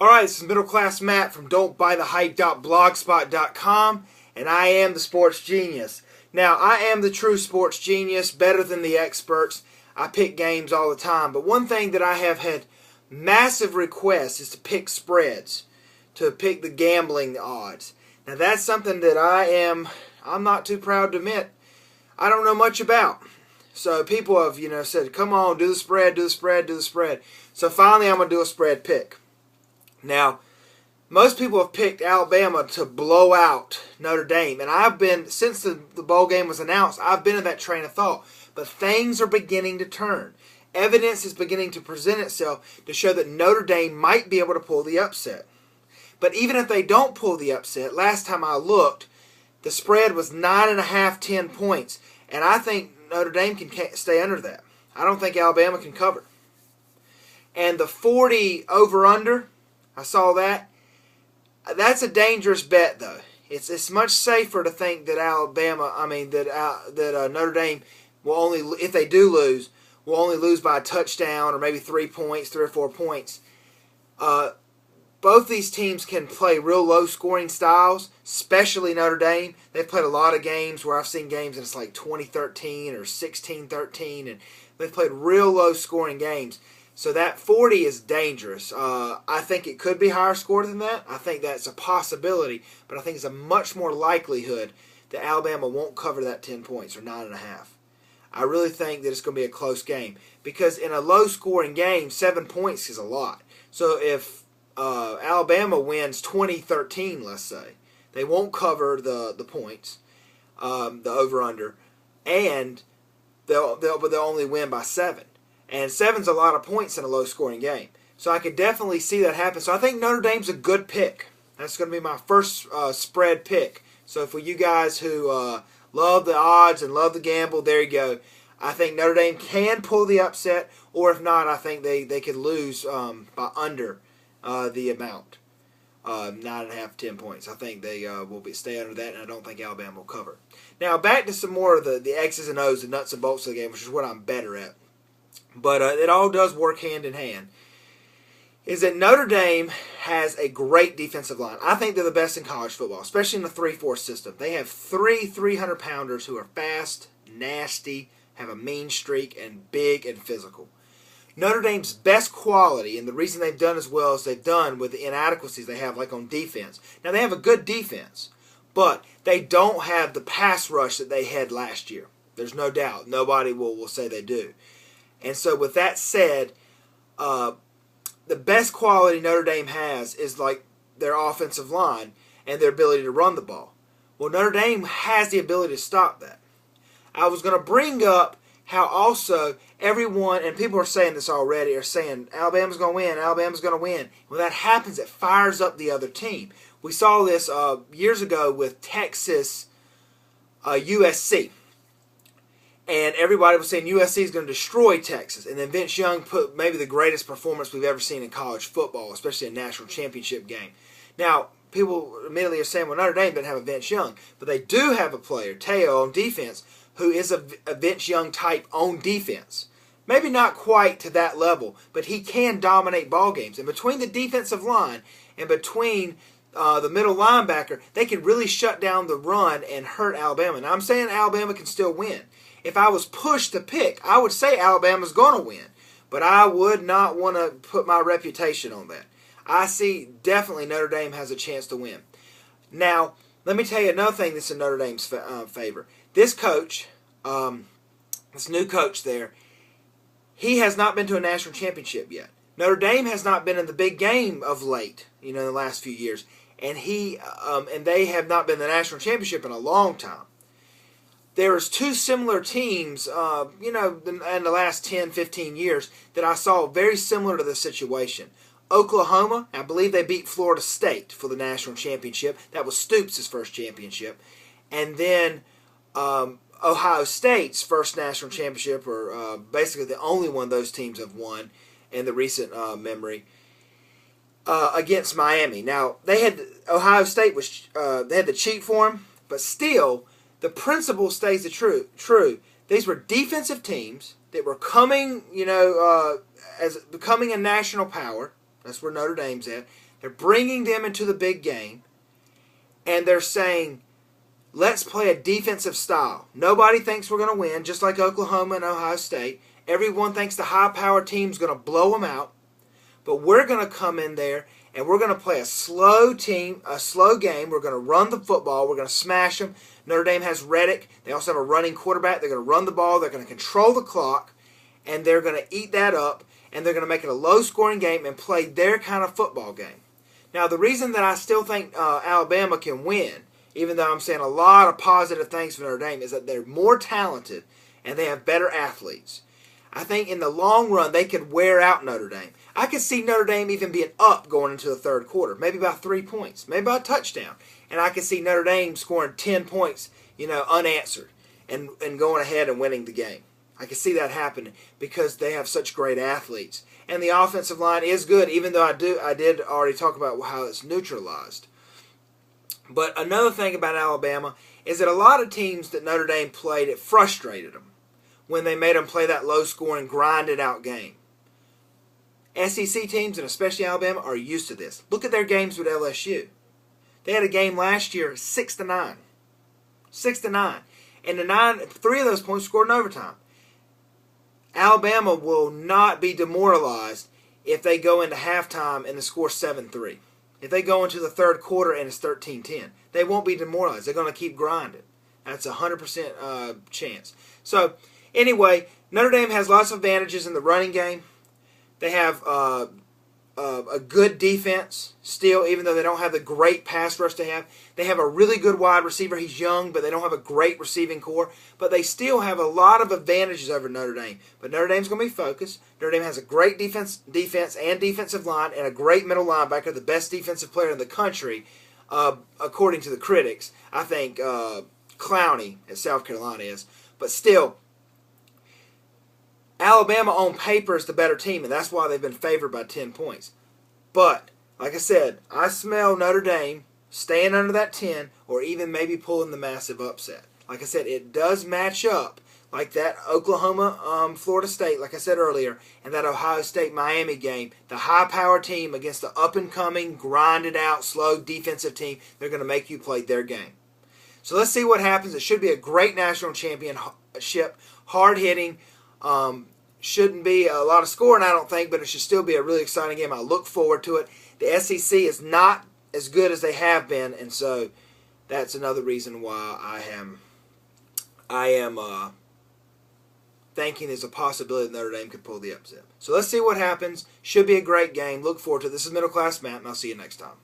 Alright, this is Middle Class Matt from don'tbuythehype.blogspot.com, and I am the sports genius. Now, I am the true sports genius, better than the experts. I pick games all the time, but one thing that I have had massive requests is to pick spreads, to pick the gambling odds. Now, that's something that I'm not too proud to admit I don't know much about. So people have, said, come on, do the spread, do the spread, do the spread. So finally I'm going to do a spread pick. Now, most people have picked Alabama to blow out Notre Dame. And I've been, since the bowl game was announced, I've been in that train of thought. But things are beginning to turn. Evidence is beginning to present itself to show that Notre Dame might be able to pull the upset. But even if they don't pull the upset, last time I looked, the spread was 9.5, 10 points. And I think Notre Dame can stay under that. I don't think Alabama can cover. And the 40 over-under, I saw that. That's a dangerous bet, though. It's much safer to think that Notre Dame will only, if they do lose, will only lose by a touchdown or maybe 3 points, 3 or 4 points. Both these teams can play real low-scoring styles, especially Notre Dame. They've played a lot of games where I've seen games and it's like 20-13 or 16-13, and they've played real low-scoring games. So that 40 is dangerous. I think it could be higher scored than that. I think that's a possibility, but I think it's a much more likelihood that Alabama won't cover that 10 points or 9.5. I really think that it's going to be a close game because in a low-scoring game, 7 points is a lot. So if Alabama wins 20-13, let's say, they won't cover the points, the over/under, and they'll only win by 7. And 7's a lot of points in a low-scoring game. So I could definitely see that happen. So I think Notre Dame's a good pick. That's going to be my first spread pick. So for you guys who love the odds and love the gamble, there you go. I think Notre Dame can pull the upset, or if not, I think they could lose by under the amount. 9.5, 10 points. I think they will stay under that, and I don't think Alabama will cover. Now, back to some more of the X's and O's, the nuts and bolts of the game, which is what I'm better at. But it all does work hand in hand. Is that Notre Dame has a great defensive line. I think they're the best in college football, especially in the 3-4 system. They have 300-pounders who are fast, nasty, have a mean streak, and big and physical. Notre Dame's best quality, and the reason they've done as well as they've done with the inadequacies they have, like on defense. Now, they have a good defense, but they don't have the pass rush that they had last year. There's no doubt. Nobody will say they do. And so with that said, the best quality Notre Dame has is like their offensive line and their ability to run the ball. Well, Notre Dame has the ability to stop that. I was going to bring up how also everyone, and people are saying this already, are saying Alabama's going to win, Alabama's going to win. When that happens, it fires up the other team. We saw this years ago with Texas USC. And everybody was saying USC is going to destroy Texas. And then Vince Young put maybe the greatest performance we've ever seen in college football, especially a national championship game. Now, people immediately are saying, well, Notre Dame doesn't have a Vince Young. But they do have a player, Teo, on defense, who is a Vince Young type on defense. Maybe not quite to that level, but he can dominate ball games. And between the defensive line and between the middle linebacker, they can really shut down the run and hurt Alabama. Now, I'm saying Alabama can still win. If I was pushed to pick, I would say Alabama's going to win. But I would not want to put my reputation on that. I see definitely Notre Dame has a chance to win. Now, let me tell you another thing that's in Notre Dame's favor. This coach, this new coach there, he has not been to a national championship yet. Notre Dame has not been in the big game of late, in the last few years. And they have not been in the national championship in a long time. There's two similar teams, in the last 10, 15 years that I saw very similar to this situation. Oklahoma, I believe they beat Florida State for the national championship. That was Stoops' first championship. And then Ohio State's first national championship, or basically the only one those teams have won in the recent memory, against Miami. Now, Ohio State they had to cheat for them, but still, the principle stays true. These were defensive teams that were coming, as becoming a national power. That's where Notre Dame's at. They're bringing them into the big game, and they're saying, let's play a defensive style. Nobody thinks we're going to win, just like Oklahoma and Ohio State. Everyone thinks the high-powered team's going to blow them out. But we're going to come in there, and we're going to play a slow game. We're going to run the football. We're going to smash them. Notre Dame has Reddick. They also have a running quarterback. They're going to run the ball. They're going to control the clock, and they're going to eat that up, and they're going to make it a low-scoring game and play their kind of football game. Now, the reason that I still think Alabama can win, even though I'm saying a lot of positive things for Notre Dame, is that they're more talented and they have better athletes. I think in the long run, they could wear out Notre Dame. I could see Notre Dame even being up going into the third quarter, maybe by 3 points, maybe by a touchdown. And I could see Notre Dame scoring 10 points, unanswered, and going ahead and winning the game. I could see that happening because they have such great athletes. And the offensive line is good, even though I did already talk about how it's neutralized. But another thing about Alabama is that a lot of teams that Notre Dame played, it frustrated them when they made them play that low-scoring, grinded-out game. SEC teams, and especially Alabama, are used to this. Look at their games with LSU. They had a game last year, 6-9. 6-9. And 3 of those points scored in overtime. Alabama will not be demoralized if they go into halftime and the score 7-3. If they go into the third quarter and it's 13-10. They won't be demoralized. They're going to keep grinding. That's a 100% chance. So, anyway, Notre Dame has lots of advantages in the running game. They have a good defense still, even though they don't have the great pass rush they have. They have a really good wide receiver. He's young, but they don't have a great receiving core. But they still have a lot of advantages over Notre Dame. But Notre Dame's going to be focused. Notre Dame has a great defense and defensive line and a great middle linebacker, the best defensive player in the country, according to the critics. I think Clowney at South Carolina is. But still, Alabama on paper is the better team, and that's why they've been favored by 10 points. But, like I said, I smell Notre Dame staying under that 10 or even maybe pulling the massive upset. Like I said, it does match up like that Oklahoma-Florida State, like I said earlier, and that Ohio State-Miami game. The high-power team against the up-and-coming, grinded-out, slow defensive team, they're going to make you play their game. So let's see what happens. It should be a great national championship, hard-hitting. Shouldn't be a lot of scoring, I don't think, but it should still be a really exciting game. I look forward to it. The SEC is not as good as they have been, and so that's another reason why I am thinking there's a possibility that Notre Dame could pull the upset. So let's see what happens. Should be a great game. Look forward to it. This is Middle Class Matt, and I'll see you next time.